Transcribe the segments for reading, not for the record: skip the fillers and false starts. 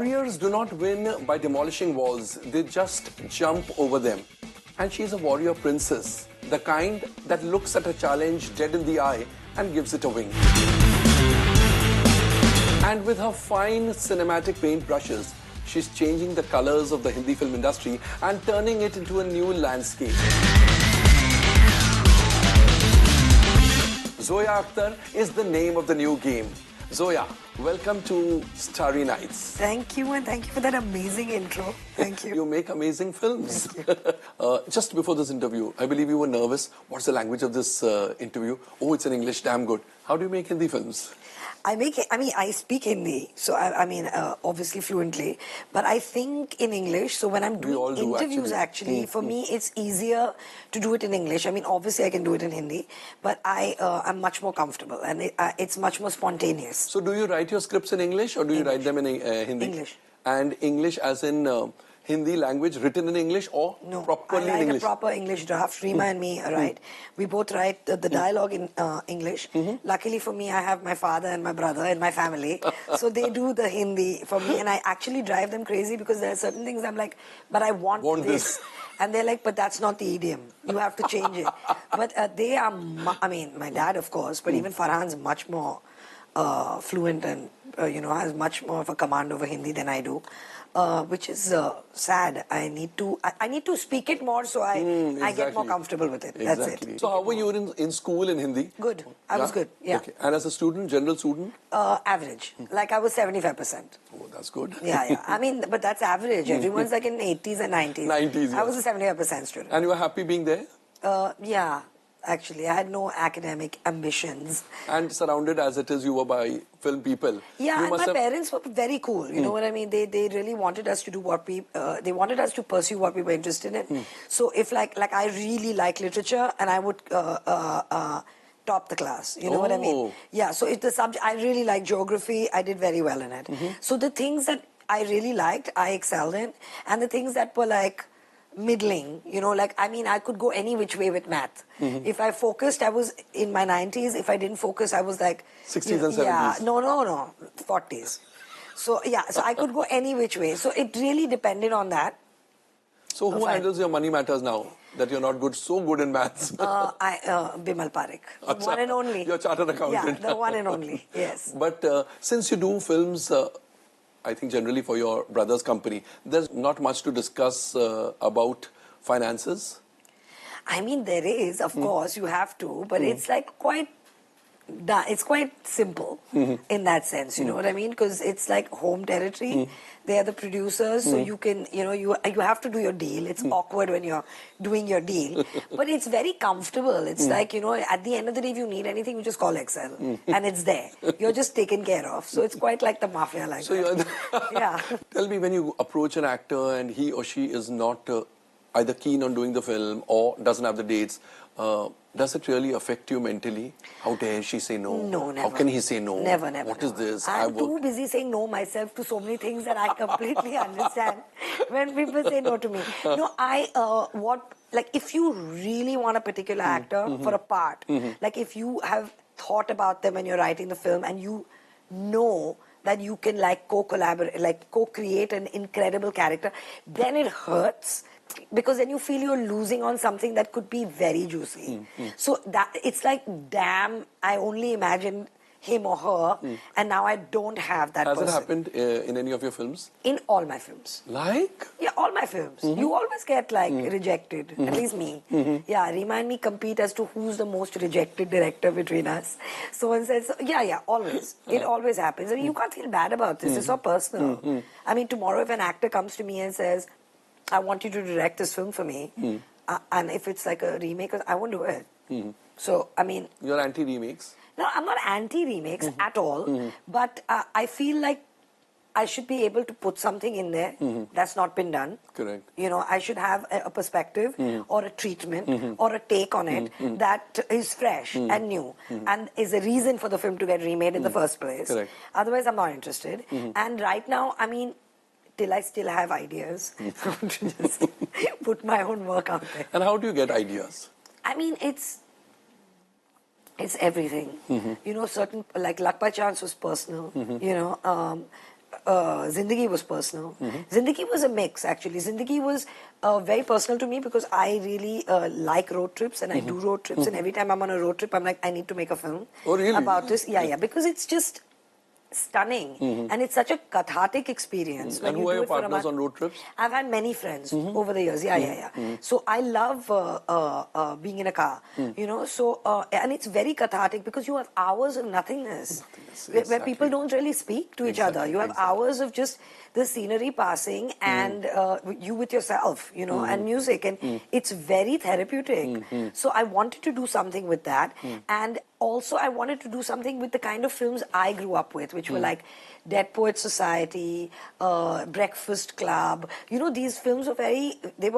Warriors do not win by demolishing walls, they just jump over them. And she's a warrior princess, the kind that looks at a challenge dead in the eye and gives it a wing. And with her fine cinematic paintbrushes, she's changing the colors of the Hindi film industry and turning it into a new landscape. Zoya Akhtar is the name of the new game. Zoya, welcome to Starry Nights. Thank you, and thank you for that amazing intro. Thank you. You make amazing films. Just before this interview, I believe you were nervous. What's the language of this interview? Oh, it's in English, damn good. How do you make Hindi films? I speak Hindi, so obviously fluently, but I think in English, so when I'm doing interviews actually, for me it's easier to do it in English. I mean, obviously I can do it in Hindi, but I'm much more comfortable and it's much more spontaneous. So do you write your scripts in English or do you write them in Hindi? English. And English as in Hindi language written in English or properly in English? I write a proper English draft. Rima and me write. We both write the dialogue in English. Luckily for me, I have my father and my brother in my family. So they do the Hindi for me. And I actually drive them crazy because there are certain things I'm like, but I want this. And they're like, but that's not the idiom. You have to change it. But they are, my dad, of course, but even Farhan's much more fluent and, has much more of a command over Hindi than I do. Which is sad. I need to speak it more so I get more comfortable with it. That's it. So how were you in school in Hindi? Good. I was good. Yeah. Okay. And as a student, general student? Average. Like I was 75%. Oh, that's good. Yeah. But that's average. Everyone's like in 80s and 90s. 90s. Yes. I was a 75% student. And you were happy being there? Yeah. Actually, I had no academic ambitions. And surrounded as it is, you were by film people. Yeah, and my parents were very cool. You know what I mean? They really wanted us to do what they wanted us to pursue what we were interested in. So if like I really like literature and I would top the class. You know what I mean? Yeah, so if the subject, I really like geography, I did very well in it. So the things that I really liked, I excelled in. And the things that were like middling, I could go any which way with math. If I focused, I was in my 90s. If I didn't focus, I was like 60s and 70s. Yeah, no, 40s. So I could go any which way. So it really depended on that. So who handles your money matters now that you're not so good in maths? Bimal Parekh, one and only. Your chartered accountant. Yeah, the one and only. Yes. But since you do films, I think generally for your brother's company, there's not much to discuss about finances. I mean, there is, of course, you have to, but it's like it's quite simple in that sense, you know what I mean? Because it's like home territory. They are the producers, so you can, you have to do your deal. It's awkward when you're doing your deal, but it's very comfortable. It's like, at the end of the day, if you need anything, you just call Excel and it's there. You're just taken care of. So it's quite like the mafia like that. Yeah. Tell me, when you approach an actor and he or she is not either keen on doing the film or doesn't have the dates, does it really affect you mentally? How dare she say no? No, never. How can he say no? Never. What is this? I'm too busy saying no myself to so many things that I completely understand when people say no to me. No, if you really want a particular actor for a part, like if you have thought about them when you're writing the film and you know that you can co-collaborate, co-create an incredible character, then it hurts. Because then you feel you're losing on something that could be very juicy. So that it's like, damn, I only imagined him or her, and now I don't have that person. Has it happened in any of your films? In all my films. Like? Yeah, all my films. You always get rejected, at least me. Yeah, Rima and me compete as to who's the most rejected director between us. Someone says, always. It always happens. I mean, you can't feel bad about this. It's so personal. I mean, tomorrow if an actor comes to me and says, I want you to direct this film for me, and if it's like a remake, I won't do it. So, I mean... You're anti-remakes? No, I'm not anti-remakes at all, but I feel like I should be able to put something in there that's not been done. Correct. I should have a perspective or a treatment or a take on it that is fresh and new and is a reason for the film to get remade in the first place. Correct. Otherwise, I'm not interested. And right now, I mean... till I still have ideas, to just put my own work out there. And how do you get ideas? I mean, it's everything. Certain, like Luck by Chance was personal. Zindagi was personal. Zindagi was a mix, actually. Zindagi was very personal to me because I really like road trips and I do road trips. And every time I'm on a road trip, I'm like, I need to make a film Oh, really? about this. Yeah, because it's just stunning and it's such a cathartic experience. When And you who are do your it for a partners month. on road trips? I've had many friends over the years. So I love being in a car, you know. So and it's very cathartic because you have hours of nothingness, where people don't really speak to each other. You have hours of just the scenery passing and you with yourself, you know, and music, and it's very therapeutic. So I wanted to do something with that, and also I wanted to do something with the kind of films I grew up with, which were like Dead Poets Society, Breakfast Club. You know, these films were they're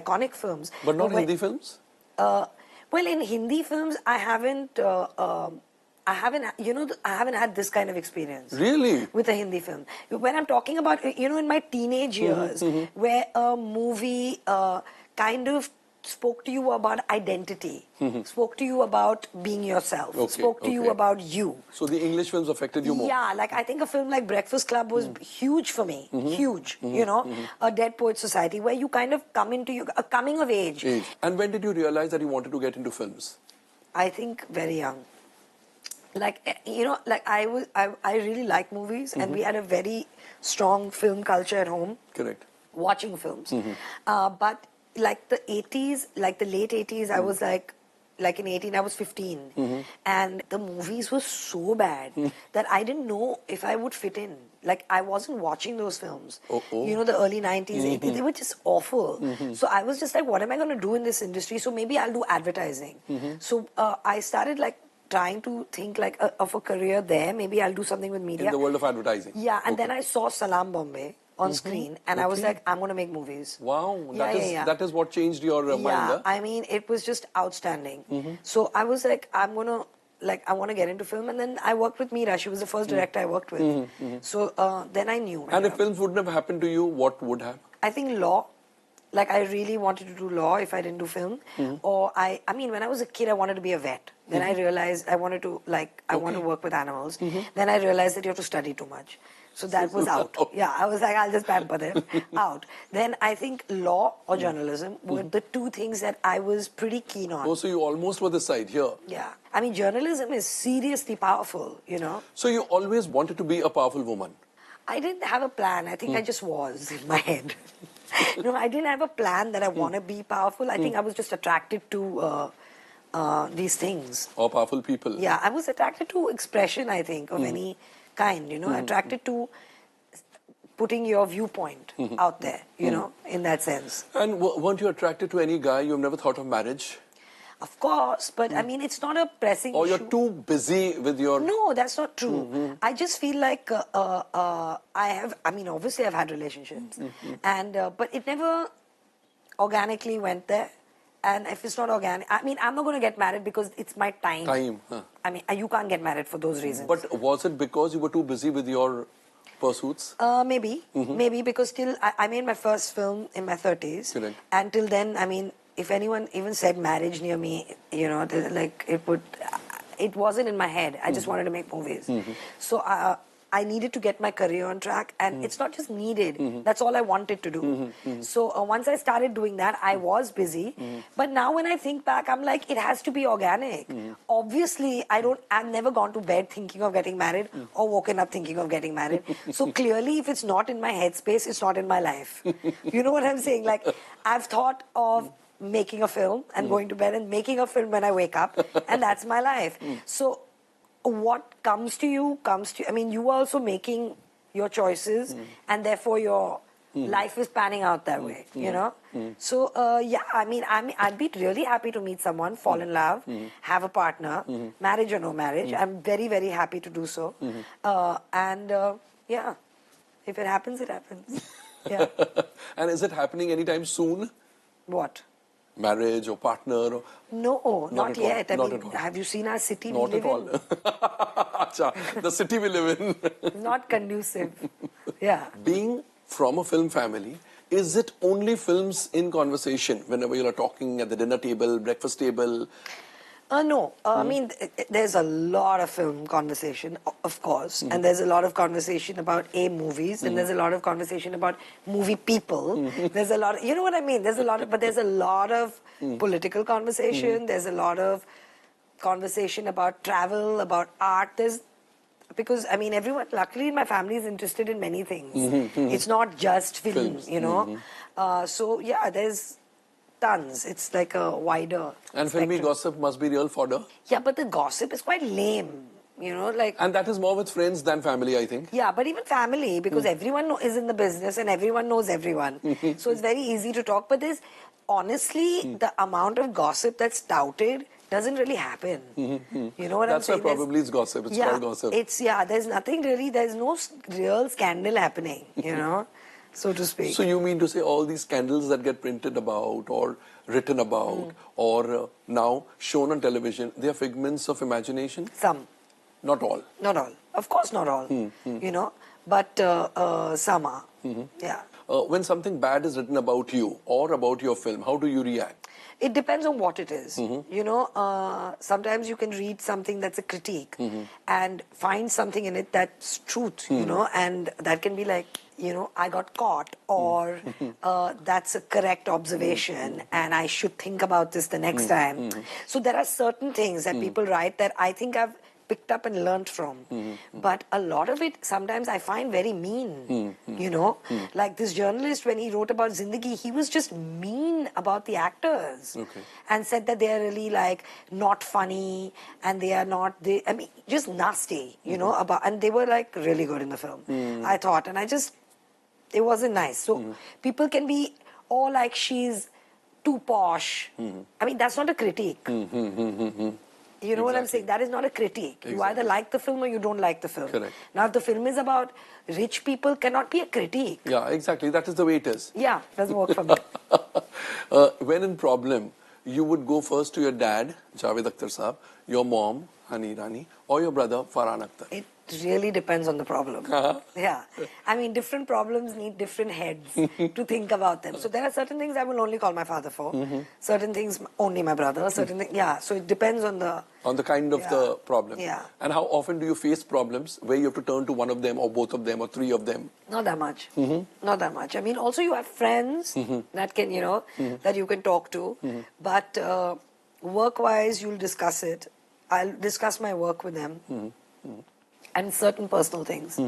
iconic films. But not Hindi films? Well, in Hindi films, I haven't, I haven't had this kind of experience. Really? With a Hindi film. When I'm talking about, you know, in my teenage years, where a movie kind of spoke to you about identity, spoke to you about being yourself, spoke to you about you. So the English films affected you more? Yeah, like I think a film like Breakfast Club was huge for me, huge, you know, a Dead Poets Society, where you kind of come into a coming of age. And when did you realize that you wanted to get into films? I think very young. Like, you know, like I really like movies and we had a very strong film culture at home. Correct. Watching films. But like the 80s, like the late 80s, I was like in 18, I was 15. And the movies were so bad that I didn't know if I would fit in. Like, I wasn't watching those films. You know, the early 90s, 80s, they were just awful. So I was just like, what am I going to do in this industry? So maybe I'll do advertising. So I started like trying to think like of a career there. Maybe I'll do something with media. In the world of advertising? Yeah, and then I saw Salam Bombay on screen, and I was like, I'm going to make movies. Wow, that is what changed your mind. Yeah, I mean, it was just outstanding. So I was like, I want to get into film, and then I worked with Meera. She was the first director I worked with. So then I knew. And if films wouldn't have happened to you, what would have? I think law. Like, I really wanted to do law if I didn't do film. Or I mean, when I was a kid, I wanted to be a vet. Then I realized I wanted to, I want to work with animals. Then I realized that you have to study too much. So that was out. Yeah, I was like, I'll just pamper them. Out. Then I think law or journalism were the two things that I was pretty keen on. Oh, so you almost were this side here. Yeah. I mean, journalism is seriously powerful, you know. So you always wanted to be a powerful woman? I didn't have a plan. I think I just was in my head. No, I didn't have a plan that I want to be powerful. I think I was just attracted to these things. Or powerful people. Yeah, I was attracted to expression, I think, of any kind, you know, attracted to putting your viewpoint out there, you know, in that sense. And weren't you attracted to any guy? You've never thought of marriage? Of course, but I mean, it's not a pressing or issue. Or you're too busy with your... No, that's not true. I just feel like I mean, obviously I've had relationships, and but it never organically went there. And if it's not organic, I mean, I'm not going to get married because it's my time. I mean, you can't get married for those reasons. But was it because you were too busy with your pursuits? Maybe. Maybe because till I made my first film in my 30s. Correct. And till then, I mean, if anyone even said marriage near me, you know, like it wasn't in my head. I just wanted to make movies. So I needed to get my career on track, and it's not just needed. That's all I wanted to do. So once I started doing that, I was busy. But now when I think back, I'm like, it has to be organic. Obviously, I've never gone to bed thinking of getting married or woken up thinking of getting married. So clearly, if it's not in my headspace, it's not in my life. You know what I'm saying? Like, I've thought of making a film and going to bed and making a film when I wake up, and that's my life. So what comes to you comes to you. I mean, you are also making your choices, and therefore your life is panning out that way, you know? So, yeah, I mean, I'd be really happy to meet someone, fall in love, have a partner, marriage or no marriage. I'm very, very happy to do so. And, yeah, if it happens, it happens. Yeah. And is it happening anytime soon? What? Marriage or partner? Or... No, not yet. I not mean, at all. have you seen our city not we live in? The city we live in. Not conducive. Yeah. Being from a film family, is it only films in conversation whenever you're talking at the dinner table, breakfast table? No, I mean, there's a lot of film conversation, of course, and there's a lot of conversation about movies, and there's a lot of conversation about movie people. There's a lot, you know what I mean? There's a lot of, but there's a lot of political conversation. There's a lot of conversation about travel, about art. Because I mean, everyone, luckily in my family is interested in many things. It's not just films, you know. So yeah, there's tons. It's like a wider And spectrum. filmy gossip must be real fodder. Yeah, but the gossip is quite lame, you know, like... And that is more with friends than family, I think. Yeah, but even family, because everyone is in the business and everyone knows everyone. So it's very easy to talk. But there's, honestly, the amount of gossip that's touted doesn't really happen. You know what I'm saying? That's why probably it's gossip. It's called gossip. There's nothing really, there's no real scandal happening, you know, so to speak. So you mean to say all these scandals that get printed about or written about or now shown on television, they are figments of imagination? Some. Not all. Not all. Of course not all, you know, but some are. Yeah. When something bad is written about you or about your film, how do you react? It depends on what it is. You know, sometimes you can read something that's a critique and find something in it that's truth, you know, and that can be like, you know, I got caught, or that's a correct observation and I should think about this the next time. So there are certain things that people write that I think I've picked up and learnt from. But a lot of it, sometimes I find very mean, you know. Like this journalist, when he wrote about Zindagi, he was just mean about the actors. And said that they're really like not funny and they are not, I mean, just nasty, you know, and they were like really good in the film, I thought. And it wasn't nice. So people can be, oh, like she's too posh. I mean, that's not a critique. You know what I'm saying? That is not a critique. You either like the film or you don't like the film. Correct. Now, if the film is about rich people, cannot be a critique. Yeah, exactly. That is the way it is. Yeah, doesn't work for me. When in problem, you would go first to your dad, Javed Akhtar Saab, your mom, Hani Rani, or your brother, Farhan Akhtar. It really depends on the problem. Yeah. I mean, different problems need different heads to think about them. So there are certain things I will only call my father for. Certain things only my brother. Certain things, yeah. So it depends on the... On the kind of the problem. Yeah. And how often do you face problems where you have to turn to one of them or both of them or three of them? Not that much. Not that much. I mean, also you have friends that can, you know, that you can talk to. But work-wise, you'll discuss it. I'll discuss my work with them. And certain personal things.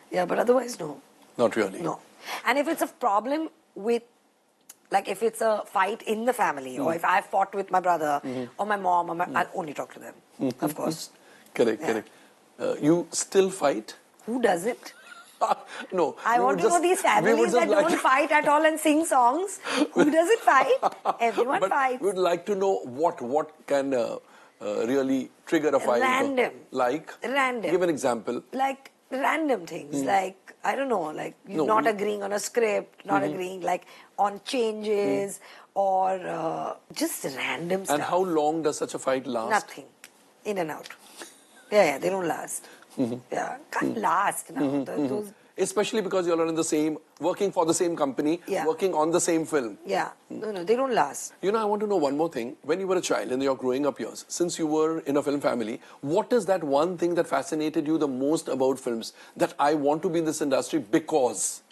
Yeah, but otherwise, no. Not really. No. And if it's a problem with, like if it's a fight in the family, or if I fought with my brother or my mom, or I'll only talk to them, of course. Correct, correct. You still fight? Who does it? No. I want to know these families that don't fight at all and sing songs. Who does it fight? Everyone fights. We would like to know what can really trigger a fight. Random. Like? Random. Give an example. Like random things. Like, I don't know, like not agreeing on a script, not agreeing like on changes or just random stuff. And how long does such a fight last? Nothing. In and out. Yeah, they don't last. Yeah, can't last now. Those, especially because you're in the same, working for the same company, working on the same film. Yeah, no, they don't last. You know, I want to know one more thing. When you were a child in your growing up years, since you were in a film family, what is that one thing that fascinated you the most about films? That I want to be in this industry because?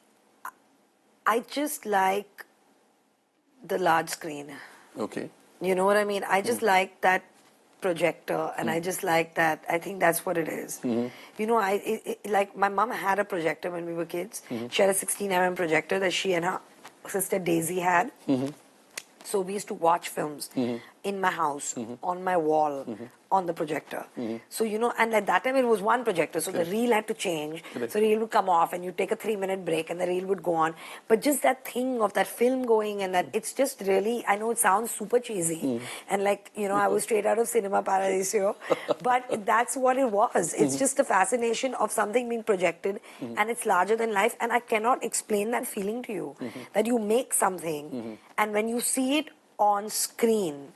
I just like the large screen. Okay. You know what I mean? I just like that projector, and I just like that. I think that's what it is. You know, like my mom had a projector when we were kids. She had a 16 projector that she and her sister Daisy had. So we used to watch films in my house, on my wall, on the projector. So, you know, and at that time it was one projector, so the reel had to change. So the reel would come off and you take a 3-minute break and the reel would go on. But just that thing of that film going, and that it's just really, I know it sounds super cheesy. And like, you know, I was straight out of Cinema Paradiso. But that's what it was. It's just the fascination of something being projected and it's larger than life. And I cannot explain that feeling to you. That you make something and when you see it on screen,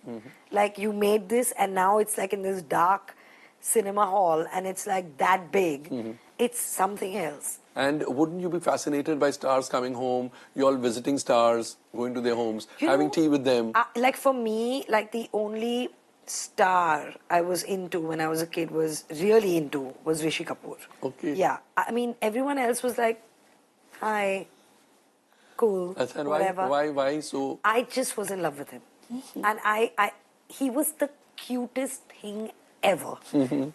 like you made this and now it's like in this dark cinema hall and it's like that big, it's something else. And wouldn't you be fascinated by stars coming home, you all visiting stars, going to their homes, having tea with them? Like for me, like the only star I was into when I was a kid, was really into, was Rishi Kapoor. Okay. Yeah. I mean, everyone else was like, hi, cool, And whatever. why so? I just was in love with him. And he was the cutest thing ever,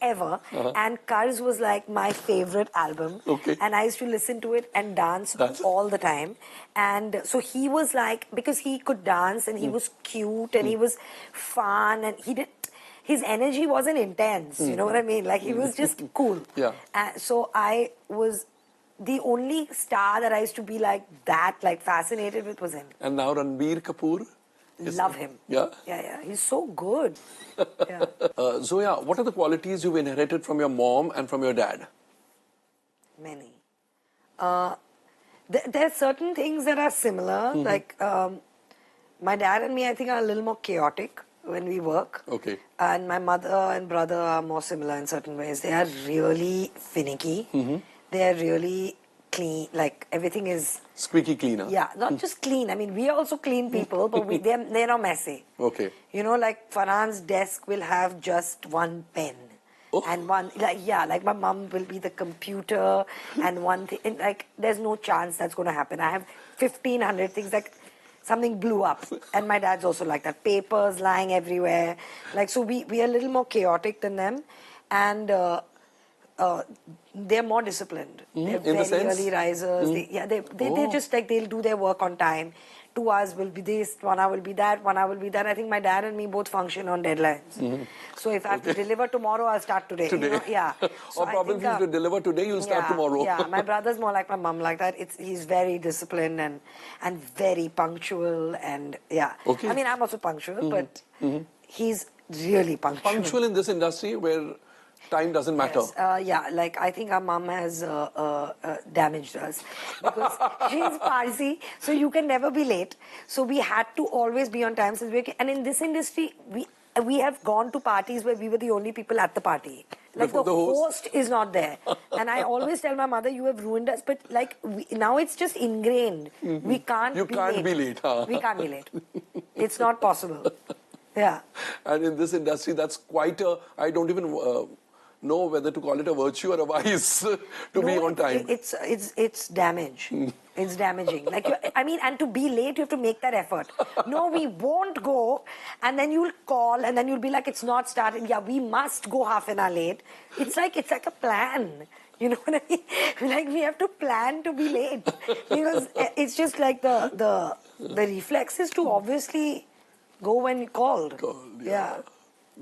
ever. And Karz was like my favorite album. Okay. And I used to listen to it and dance all the time. And so he was like, because he could dance and he was cute and he was fun and his energy wasn't intense, you know what I mean? Like he was just cool. Yeah. So I was the only star that I used to be like that, like fascinated with, was him. And now Ranbir Kapoor? Love him. Yeah? Yeah. He's so good. Yeah. Zoya, what are the qualities you've inherited from your mom and from your dad? Many. There are certain things that are similar. Like my dad and me, I think, are a little more chaotic when we work. Okay. And my mother and brother are more similar in certain ways. They are really finicky. They are really clean. Like everything is... Squeaky cleaner. Yeah, not just clean. I mean, we are also clean people, but they're not messy. Okay. You know, like Farhan's desk will have just one pen. Oh. And one, like my mum will be the computer and one thing. And like, there's no chance that's going to happen. I have 1,500 things, like something blew up. And my dad's also like that. Papers lying everywhere. Like, so we are a little more chaotic than them. And they're more disciplined. They're In the very sense? early risers. They're just like, they'll do their work on time. 2 hours will be this, 1 hour will be that, 1 hour will be that. I think my dad and me both function on deadlines. So if I have to deliver tomorrow, I'll start today. You know? Yeah. So or probably if you deliver today, you'll start tomorrow. Yeah, my brother's more like my mum, like that. He's very disciplined and very punctual, and yeah. Okay. I mean, I'm also punctual, but he's really punctual. Punctual in this industry where time doesn't matter. Yes. Yeah, like I think our mum has damaged us because she's Parsi, so you can never be late. So we had to always be on time since and in this industry, we have gone to parties where we were the only people at the party. Like the host is not there. And I always tell my mother, you have ruined us. But like now it's just ingrained. We can't be late. You can't be late. Huh? We can't be late. It's not possible. Yeah. And in this industry, that's quite I don't even know whether to call it a virtue or a vice to be on time. It's damage. It's damaging. Like and to be late, you have to make that effort. No, we won't go, and then you'll call, and then you'll be like, it's not starting. Yeah, we must go half an hour late. It's like a plan. You know what I mean? Like we have to plan to be late because it's just like the reflex is to obviously go when called. Yeah.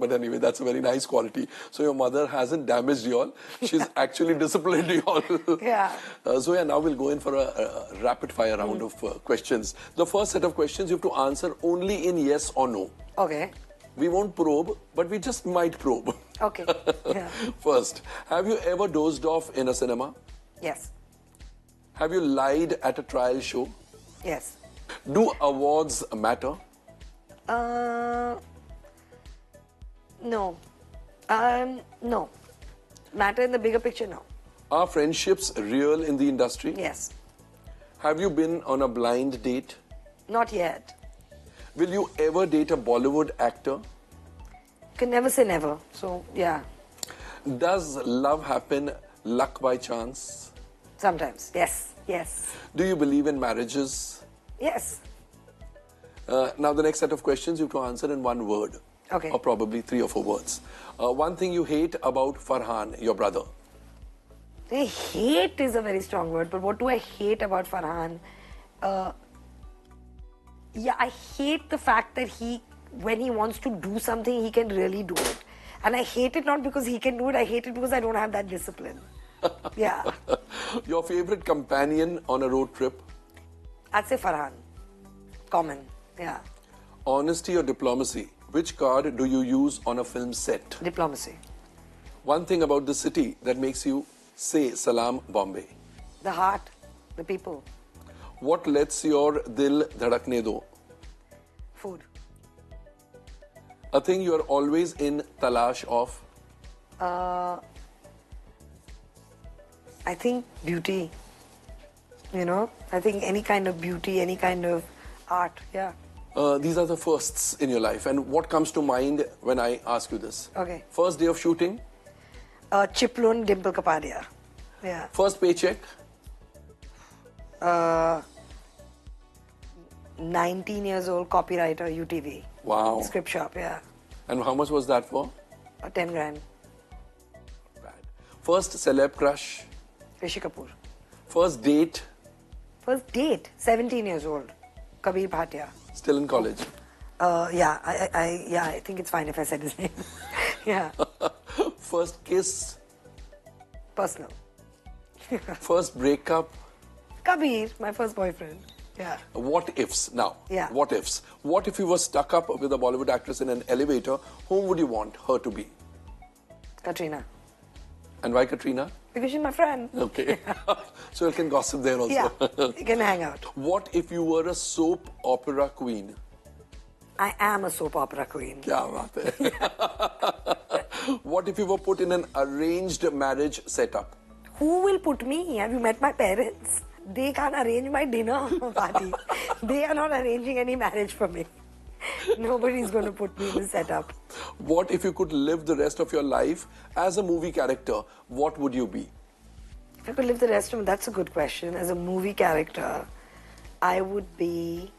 But anyway, that's a very nice quality. So your mother hasn't damaged you all. She's actually disciplined you all. Yeah. Zoya, now we'll go in for a rapid fire round of questions. The first set of questions you have to answer only in yes or no. Okay. We won't probe, but we just might probe. Okay. Yeah. First, have you ever dozed off in a cinema? Yes. Have you lied at a trial show? Yes. Do awards matter? No. No. Matter in the bigger picture, no. Are friendships real in the industry? Yes. Have you been on a blind date? Not yet. Will you ever date a Bollywood actor? Can never say never. So, yeah. Does love happen luck by chance? Sometimes. Yes. Yes. Do you believe in marriages? Yes. Now the next set of questions you have to answer in one word. Okay. Or probably 3 or 4 words. One thing you hate about Farhan, your brother? I hate is a very strong word, but what do I hate about Farhan? Yeah, I hate the fact that when he wants to do something, he can really do it. And I hate it not because he can do it, I hate it because I don't have that discipline. Yeah. Your favorite companion on a road trip? I'd say Farhan. Common, yeah. Honesty or diplomacy? Which card do you use on a film set? Diplomacy. One thing about the city that makes you say Salam Bombay? The heart, the people. What lets your dil dhadakne do? Food. A thing you are always in talash of? I think beauty. You know, I think any kind of beauty, any kind of art, yeah. These are the firsts in your life. And what comes to mind when I ask you this? Okay. First day of shooting? Chiplun Dimple Kapadia. Yeah. First paycheck? 19 years old, copywriter, UTV. Wow. Script shop, yeah. And how much was that for? 10 grand. Bad. First celeb crush? Rishi Kapoor. First date? First date, 17 years old, Kabir Bhatia. Still in college? Yeah, I think it's fine if I said his name. Yeah. First kiss? Personal. First breakup? Kabir, my first boyfriend. Yeah. What ifs now? Yeah. What ifs? What if you were stuck up with a Bollywood actress in an elevator? Whom would you want her to be? Katrina. And why Katrina? Because she's my friend. Okay. So you can gossip there also. Yeah, you can hang out. What if you were a soap opera queen? I am a soap opera queen. Kya baat hai? What if you were put in an arranged marriage setup? Who will put me? Have you met my parents? They can't arrange my dinner party. They are not arranging any marriage for me. Nobody's going to put me in the setup. What if you could live the rest of your life as a movie character? What would you be? If I could live the rest of that's a good question. As a movie character, I would be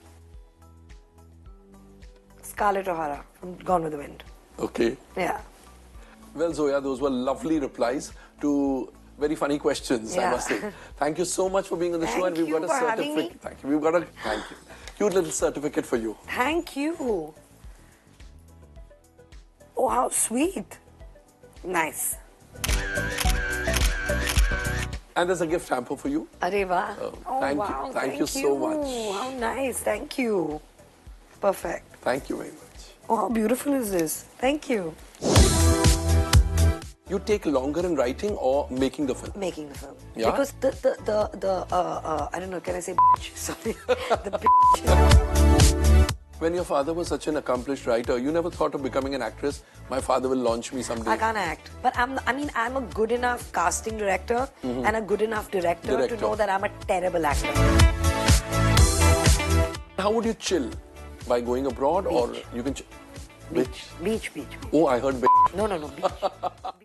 Scarlett O'Hara from Gone with the Wind. Okay. Yeah. Well, Zoya, those were lovely replies to very funny questions, I Yeah. must say. Thank you so much for being on the show, and Thank we've got you a for having certificate. me. Thank you. We've got a cute little certificate for you. Thank you. Oh, how sweet. Nice. And there's a gift hamper for you. Areva. Oh, thank you. Wow. Thank you so much. How nice. Thank you. Perfect. Thank you very much. Oh, how beautiful is this? Thank you. You take longer in writing or making the film? Making the film. Yeah? Because I don't know, can I say bitch? Sorry. The bitch. When your father was such an accomplished writer, you never thought of becoming an actress? My father will launch me someday. I can't act. But I'm a good enough casting director and a good enough director to know that I'm a terrible actor. How would you chill? By going abroad or you can... Beach. Oh, I heard... No. Beach.